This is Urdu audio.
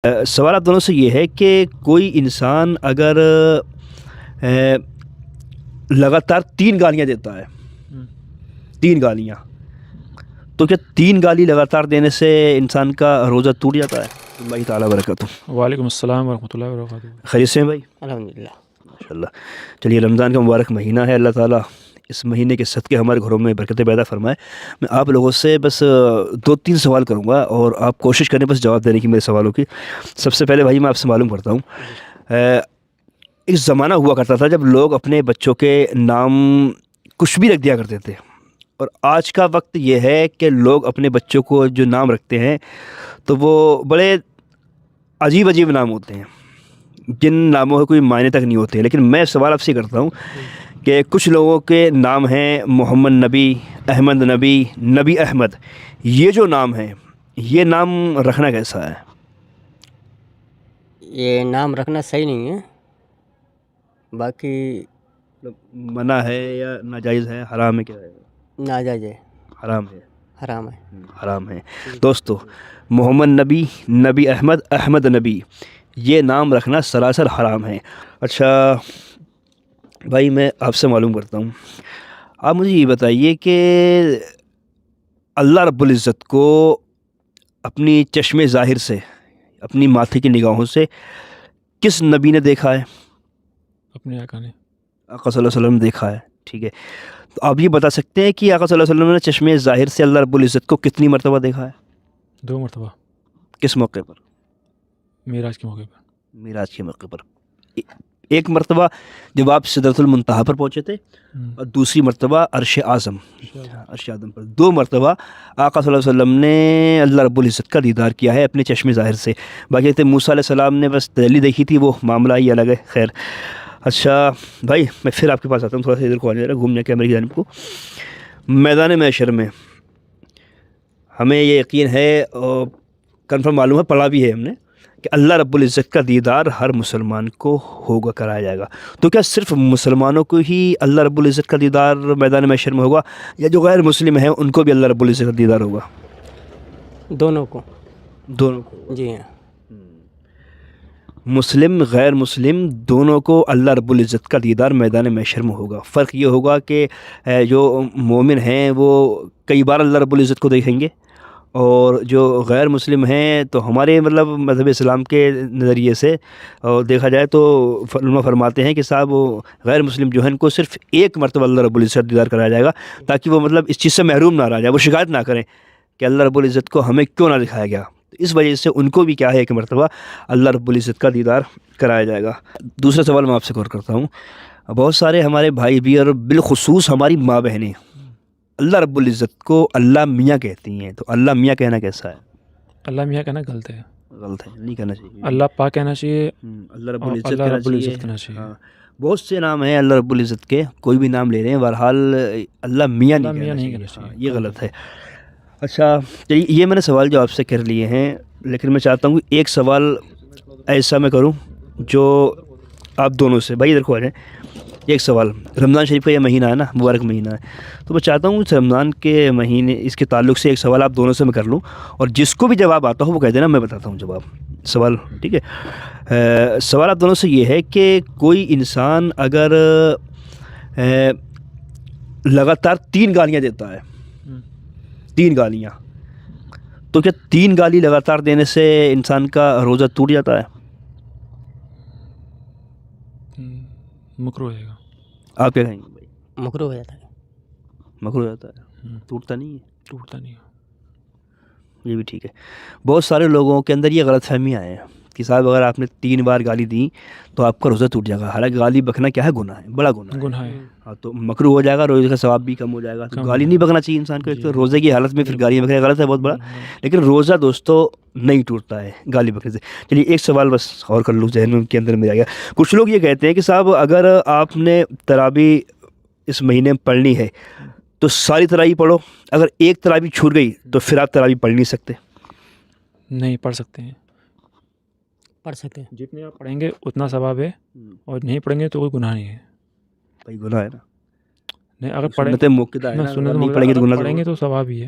سوال آپ دونوں سے یہ ہے کہ کوئی انسان اگر لگاتار 3 گالیاں دیتا ہے، 3 گالیاں، تو کیا 3 گالی لگاتار دینے سے انسان کا روزہ ٹوٹ جاتا ہے؟ اللہ تعالیٰ برکاتہ۔ وعلیکم السلام ورحمۃ اللہ وبرکاتہ۔ خیریت سے ہیں بھائی؟ الحمدللہ۔ ماشاء اللہ۔ چلیے، رمضان کا مبارک مہینہ ہے، اللہ تعالیٰ اس مہینے کے صدقے ہمارے گھروں میں برکتیں پیدا فرمائے۔ میں آپ لوگوں سے بس 2-3 سوال کروں گا اور آپ کوشش کریں بس جواب دینے کی میرے سوالوں کی۔ سب سے پہلے بھائی میں آپ سے معلوم کرتا ہوں، ایک زمانہ ہوا کرتا تھا جب لوگ اپنے بچوں کے نام کچھ بھی رکھ دیا کرتے تھے، اور آج کا وقت یہ ہے کہ لوگ اپنے بچوں کو جو نام رکھتے ہیں تو وہ بڑے عجیب عجیب نام ہوتے ہیں جن ناموں کے کوئی معنی تک نہیں ہوتے۔ لیکن میں سوال آپ سے کرتا ہوں کہ کچھ لوگوں کے نام ہیں محمد نبی، احمد نبی، نبی احمد، یہ جو نام ہیں یہ نام رکھنا کیسا ہے؟ یہ نام رکھنا صحیح نہیں ہے، باقی منع ہے یا ناجائز ہے، حرام ہے، کیا ہے؟ ناجائز ہے، حرام ہے، حرام ہے۔ حرام ہے۔ دوستو، محمد نبی، نبی احمد، احمد نبی، یہ نام رکھنا سراسر حرام ہے۔ اچھا بھائی میں آپ سے معلوم کرتا ہوں، آپ مجھے یہ بتائیے کہ اللہ رب العزت کو اپنی چشم ظاہر سے، اپنی ماتھے کی نگاہوں سے کس نبی نے دیکھا ہے؟ اپنے آقا نے، آقا صلی اللہ علیہ وسلم نے دیکھا ہے، ٹھیک ہے۔ تو آپ یہ بتا سکتے ہیں کہ آقا صلی اللہ علیہ وسلم نے چشم ظاہر سے اللہ رب العزت کو کتنی مرتبہ دیکھا ہے؟ 2 مرتبہ، کس موقع پر؟ معراج کے موقع پر۔ معراج کے موقع پر۔ ایک مرتبہ جب آپ سدرۃ المنتہا پر پہنچے تھے، اور دوسری مرتبہ عرش اعظم، عرش اعظم پر 2 مرتبہ آقا صلی اللہ علیہ وسلم نے اللہ رب العزت کا دیدار کیا ہے اپنے چشم ظاہر سے۔ باقی تھے موسیٰ علیہ السلام نے بس تجلی دیکھی تھی، وہ معاملہ ہی الگ ہے۔ خیر، اچھا بھائی میں پھر آپ کے پاس آتا ہوں، تھوڑا سا ادھر کو آنے گھومنے کے کیمرے کی جانب کو۔ میدان محشر میں ہمیں یہ یقین ہے اور کنفرم معلوم ہے، پڑھا بھی ہے ہم نے، کہ اللہ رب العزت کا دیدار ہر مسلمان کو ہوگا، کرایا جائے گا۔ تو کیا صرف مسلمانوں کو ہی اللہ رب العزت کا دیدار میدان محشر میں ہوگا، یا جو غیر مسلم ہیں ان کو بھی اللہ رب العزت کا دیدار ہوگا؟ دونوں کو، دونوں کو؟ جی ہاں۔ مسلم غیر مسلم دونوں کو اللہ رب العزت کا دیدار میدان محشر میں ہوگا۔ فرق یہ ہوگا کہ جو مومن ہیں وہ کئی بار اللہ رب العزت کو دیکھیں گے، اور جو غیر مسلم ہیں تو ہمارے مذہب اسلام کے نظریے سے دیکھا جائے تو علماء فرماتے ہیں کہ صاحب وہ غیر مسلم جو ہیں ان کو صرف 1 مرتبہ اللہ رب العزت دیدار کرایا جائے گا، تاکہ وہ اس چیز سے محروم نہ رہ جائے، وہ شکایت نہ کریں کہ اللہ رب العزت کو ہمیں کیوں نہ دکھایا گیا۔ اس وجہ سے ان کو بھی کیا ہے 1 مرتبہ اللہ رب العزت کا دیدار کرایا جائے گا۔ دوسرا سوال میں آپ سے غور کرتا ہوں، بہت سارے ہمارے بھائی بھی اور بالخصوص ہماری ماں بہنیں اللہ رب العزت کو اللہ میاں کہتی ہیں، تو اللہ میاں کہنا کیسا ہے؟ اللہ میاں کہنا غلط ہے، غلط ہے، نہیں کہنا چاہیے۔ اللہ پاک کہنا چاہیے، اللہ رب اور العزت اللہ کہنا رب العزت چاہیے۔ کہنا چاہیے۔ ہاں، بہت سے نام ہیں اللہ رب العزت کے، کوئی بھی نام لے رہے ہیں، بہرحال اللہ میاں نہیں کہنا چاہیے، یہ غلط ہے۔ اچھا چلیے، یہ میں نے سوال جو آپ سے کر لیے ہیں، لیکن میں چاہتا ہوں کہ ایک سوال ایسا میں کروں جو آپ دونوں سے، بھائی ادھر کو آ جائیں۔ ایک سوال، رمضان شریف کا یہ مہینہ ہے نا، مبارک مہینہ ہے، تو میں چاہتا ہوں اس رمضان کے مہینے اس کے تعلق سے ایک سوال آپ دونوں سے میں کر لوں، اور جس کو بھی جواب آتا ہو وہ کہہ دینا، میں بتاتا ہوں جواب سوال، ٹھیک ہے؟ سوال آپ دونوں سے یہ ہے کہ کوئی انسان اگر لگاتار 3 گالیاں دیتا ہے، 3 گالیاں، تو کیا 3 گالی لگاتار دینے سے انسان کا روزہ ٹوٹ جاتا ہے؟ مکروہ ہے گا۔ آپ کیا کہیں گے بھائی؟ مکروہ ہو جاتا ہے۔ مکروہ ہو جاتا ہے، ٹوٹتا نہیں ہے؟ ٹوٹتا نہیں ہے۔ یہ بھی ٹھیک ہے۔ بہت سارے لوگوں کے اندر یہ غلط فہمیاں ہیں کہ صاحب اگر آپ نے 3 بار گالی دی تو آپ کا روزہ ٹوٹ جائے گا، حالانکہ گالی بکنا کیا ہے؟ گناہ ہے، بڑا گناہ ہے۔ ہاں، تو مکروہ ہو جائے گا، روزے کا ثواب بھی کم ہو جائے گا۔ تو گالی نہیں بکنا چاہیے انسان کو، ایک تو روزے کی حالت میں پھر گالیاں بکنا غلط ہے بہت بڑا، لیکن روزہ دوستو نہیں ٹوٹتا ہے گالی بکنے سے۔ چلیے ایک سوال بس اور کر لوں، ذہن کے اندر میں آ گیا۔ کچھ لوگ یہ کہتے ہیں کہ صاحب اگر آپ نے تراویح اس مہینے میں پڑھنی ہے تو ساری تراویح پڑھو، اگر ایک تراویح چھوٹ گئی تو پھر آپ تراویح پڑھ نہیں سکتے۔ نہیں پڑھ سکتے ہیں، پڑھ سکتے ہیں، جتنے آپ پڑھیں گے اتنا ثواب ہے، اور نہیں پڑھیں گے تو کوئی گناہ نہیں ہے۔ بھائی گناہ ہے نا، نہیں، اگر سنت موقع ہے نا، اگر نہیں پڑھیں گے تو گناہ پڑھیں گے تو ثواب ہی ہے۔